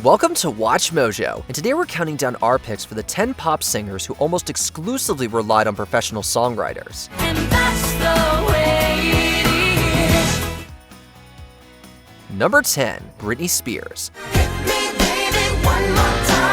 Welcome to Watch Mojo, and today we're counting down our picks for the 10 pop singers who almost exclusively relied on professional songwriters. And that's the way it is. Number 10, Britney Spears. Hit me, baby, one more time.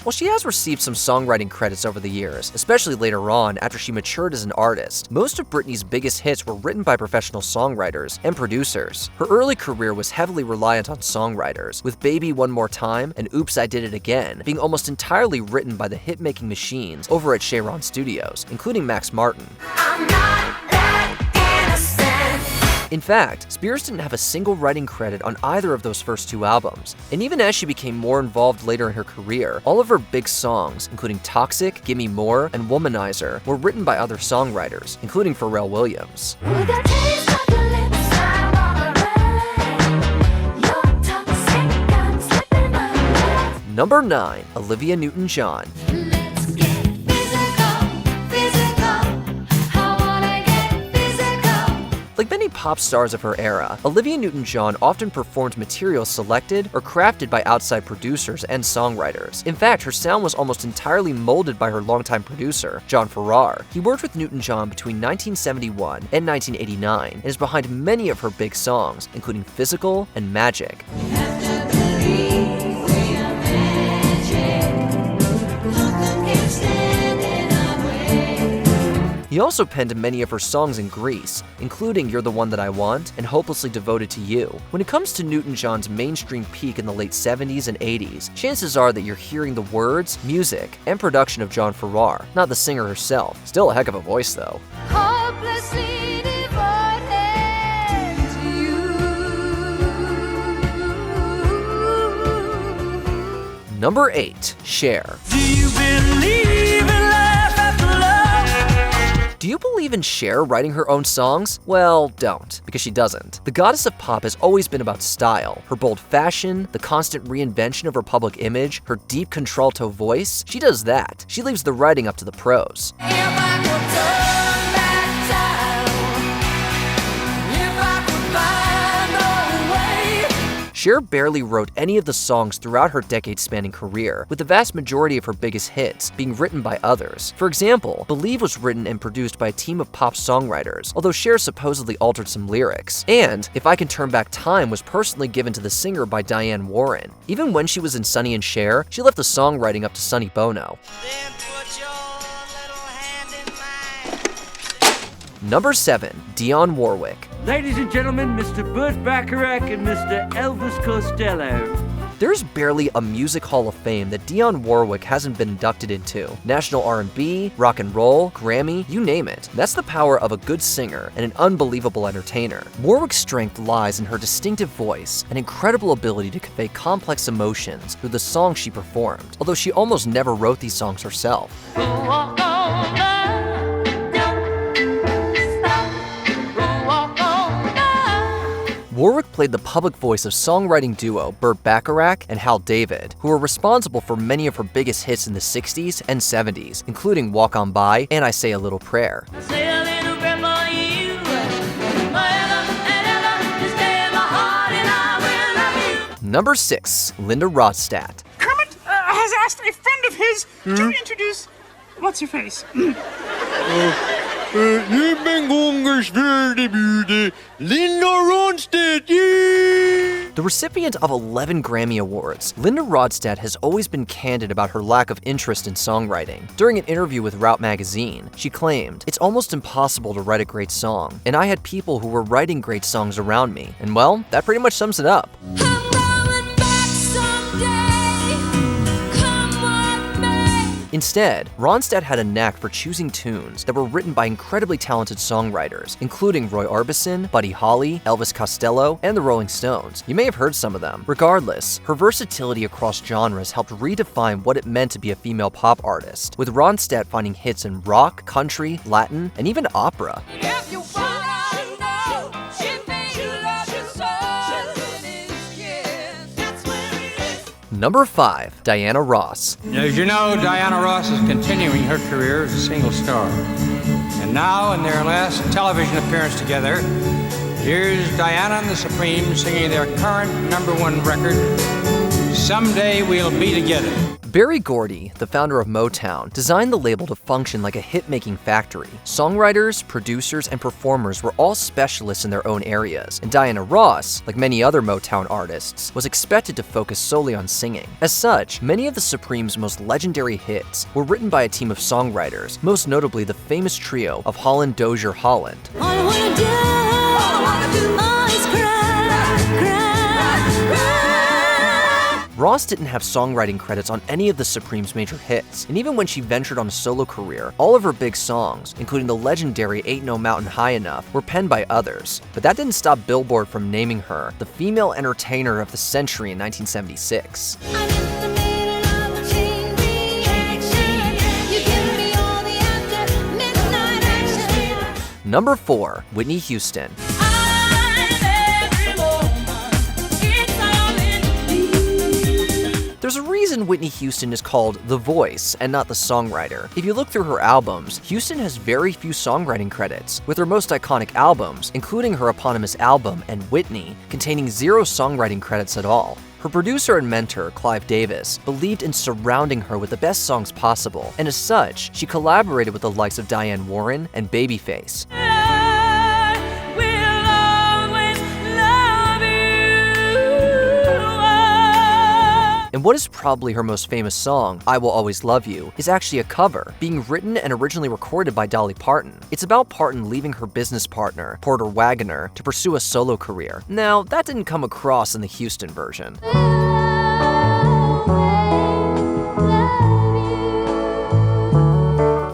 While she has received some songwriting credits over the years, especially later on after she matured as an artist, most of Britney's biggest hits were written by professional songwriters and producers. Her early career was heavily reliant on songwriters, with Baby One More Time and Oops, I Did It Again being almost entirely written by the hit-making machines over at Cheiron Studios, including Max Martin. I'm not that innocent. In fact, Spears didn't have a single writing credit on either of those first two albums, and even as she became more involved later in her career, all of her big songs, including Toxic, Gimme More, and Womanizer, were written by other songwriters, including Pharrell Williams. With a taste of your lips, I'm alright. You're toxic, I'm slipping away. Number 9, Olivia Newton-John. Let's get physical, physical. I wanna get physical. Like many pop stars of her era, Olivia Newton-John often performed material selected or crafted by outside producers and songwriters. In fact, her sound was almost entirely molded by her longtime producer, John Farrar. He worked with Newton-John between 1971 and 1989 and is behind many of her big songs, including Physical and Magic. He also penned many of her songs in Greece, including You're the One That I Want and Hopelessly Devoted to You. When it comes to Newton-John's mainstream peak in the late 70s and 80s, chances are that you're hearing the words, music, and production of John Farrar, not the singer herself. Still a heck of a voice, though. Hopelessly devoted to you. Number 8, Cher. Do you believe in life after love? Do you believe in Cher writing her own songs? Well, don't, because she doesn't. The goddess of pop has always been about style. Her bold fashion, the constant reinvention of her public image, her deep contralto voice. She does that. She leaves the writing up to the pros. If I could turn back time, if I could find a way. Cher barely wrote any of the songs throughout her decade-spanning career, with the vast majority of her biggest hits being written by others. For example, Believe was written and produced by a team of pop songwriters, although Cher supposedly altered some lyrics. And If I Can Turn Back Time was personally given to the singer by Diane Warren. Even when she was in Sonny and Cher, she left the songwriting up to Sonny Bono. Then put your little hand in mine. Number 7, Dionne Warwick. Ladies and gentlemen, Mr. Burt Bacharach and Mr. Elvis Costello. There's barely a music hall of fame that Dionne Warwick hasn't been inducted into. National R&B, rock and roll, Grammy, you name it. That's the power of a good singer and an unbelievable entertainer. Warwick's strength lies in her distinctive voice and incredible ability to convey complex emotions through the songs she performed, although she almost never wrote these songs herself. Warwick played the public voice of songwriting duo Burt Bacharach and Hal David, who were responsible for many of her biggest hits in the 60s and 70s, including Walk On By and I Say a Little Prayer. Say a little prayer for you. Forever and ever, you stay in my heart and I will love you. Number 6, Linda Ronstadt. Kermit has asked a friend of his to introduce what's her face. Linda Ronstadt, yay! The recipient of 11 Grammy Awards, Linda Ronstadt has always been candid about her lack of interest in songwriting. During an interview with Route magazine, she claimed, "It's almost impossible to write a great song, and I had people who were writing great songs around me." And well, that pretty much sums it up. I'm going back someday. Come with me. Instead, Ronstadt had a knack for choosing tunes that were written by incredibly talented songwriters, including Roy Orbison, Buddy Holly, Elvis Costello, and the Rolling Stones. You may have heard some of them. Regardless, her versatility across genres helped redefine what it meant to be a female pop artist, with Ronstadt finding hits in rock, country, Latin, and even opera. If you wanna know, she made you love your soul. That's where it is. Number 5, Diana Ross. As you know, Diana Ross is continuing her career as a single star. And now, in their last television appearance together, here's Diana and the Supremes singing their current #1 record, someday we'll be together. Berry Gordy, the founder of Motown, designed the label to function like a hit-making factory. Songwriters, producers, and performers were all specialists in their own areas, and Diana Ross, like many other Motown artists, was expected to focus solely on singing. As such, many of the Supremes' most legendary hits were written by a team of songwriters, most notably the famous trio of Holland, Dozier, Holland. All I wanna do, is cry, cry, cry. Ross didn't have songwriting credits on any of the Supremes' major hits, and even when she ventured on a solo career, all of her big songs, including the legendary Ain't No Mountain High Enough, were penned by others. But that didn't stop Billboard from naming her the female entertainer of the century in 1976. I'm in the middle of a chain reaction. You give me all the after midnight action. Number 4, Whitney Houston. There's a reason Whitney Houston is called the voice and not the songwriter. If you look through her albums, Houston has very few songwriting credits, with her most iconic albums, including her eponymous album and Whitney, containing 0 songwriting credits at all. Her producer and mentor, Clive Davis, believed in surrounding her with the best songs possible, and as such, she collaborated with the likes of Diane Warren and Babyface. And what is probably her most famous song, I Will Always Love You, is actually a cover, being written and originally recorded by Dolly Parton. It's about Parton leaving her business partner, Porter Wagoner, to pursue a solo career. Now, that didn't come across in the Houston version.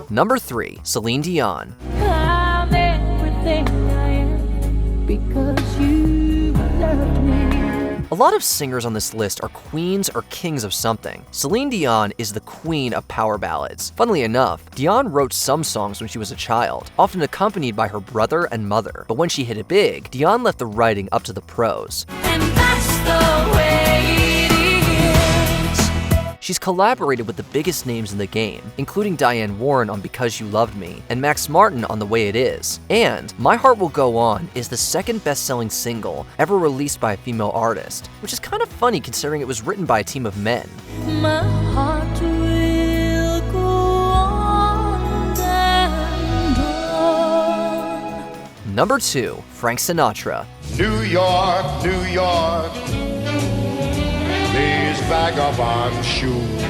Number 3, Celine Dion. I'm everything I am because you love me. A lot of singers on this list are queens or kings of something. Celine Dion is the queen of power ballads. Funnily enough, Dion wrote some songs when she was a child, often accompanied by her brother and mother. But when she hit it big, Dion left the writing up to the pros. And that's the way it is. She's collaborated with the biggest names in the game, including Diane Warren on Because You Loved Me, and Max Martin on The Way It Is. And My Heart Will Go On is the second best-selling single ever released by a female artist, which is kind of funny considering it was written by a team of men. My heart will go on and on. Number 2, Frank Sinatra. New York, New York, these vagabond shoes.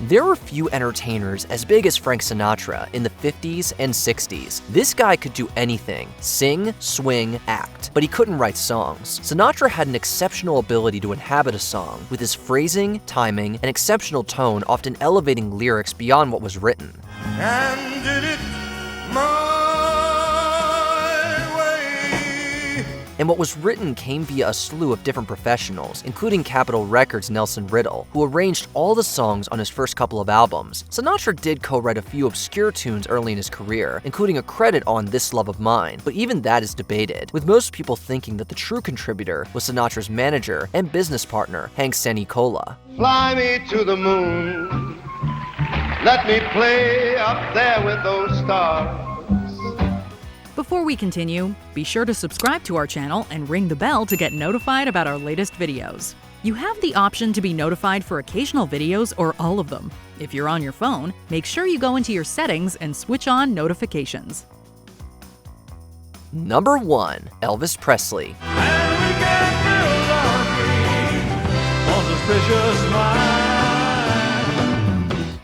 There were few entertainers as big as Frank Sinatra in the 50s and 60s. This guy could do anything, sing, swing, act, but he couldn't write songs. Sinatra had an exceptional ability to inhabit a song, with his phrasing, timing, and exceptional tone often elevating lyrics beyond what was written. And did it my way. And what was written came via a slew of different professionals, including Capitol Records' Nelson Riddle, who arranged all the songs on his first couple of albums. Sinatra did co-write a few obscure tunes early in his career, including a credit on This Love of Mine, but even that is debated, with most people thinking that the true contributor was Sinatra's manager and business partner, Hank Sanicola. Fly me to the moon. Let me play up there with those stars. Before we continue, be sure to subscribe to our channel and ring the bell to get notified about our latest videos. You have the option to be notified for occasional videos or all of them. If you're on your phone, make sure you go into your settings and switch on notifications. Number 1, Elvis Presley.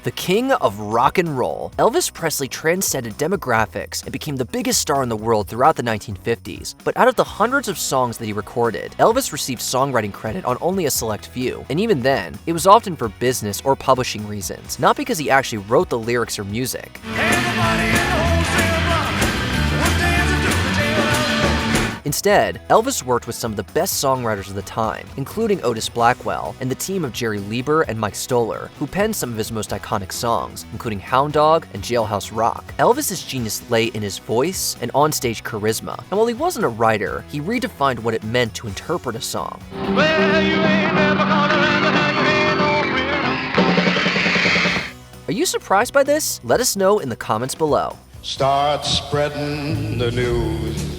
The king of rock and roll, Elvis Presley transcended demographics and became the biggest star in the world throughout the 1950s. But out of the hundreds of songs that he recorded, Elvis received songwriting credit on only a select few. And even then, it was often for business or publishing reasons, not because he actually wrote the lyrics or music. Instead, Elvis worked with some of the best songwriters of the time, including Otis Blackwell and the team of Jerry Leiber and Mike Stoller, who penned some of his most iconic songs, including Hound Dog and Jailhouse Rock. Elvis's genius lay in his voice and onstage charisma, and while he wasn't a writer, he redefined what it meant to interpret a song. Well, you ain't never gonna learn to how you ain't no friend. Are you surprised by this? Let us know in the comments below. Start spreading the news.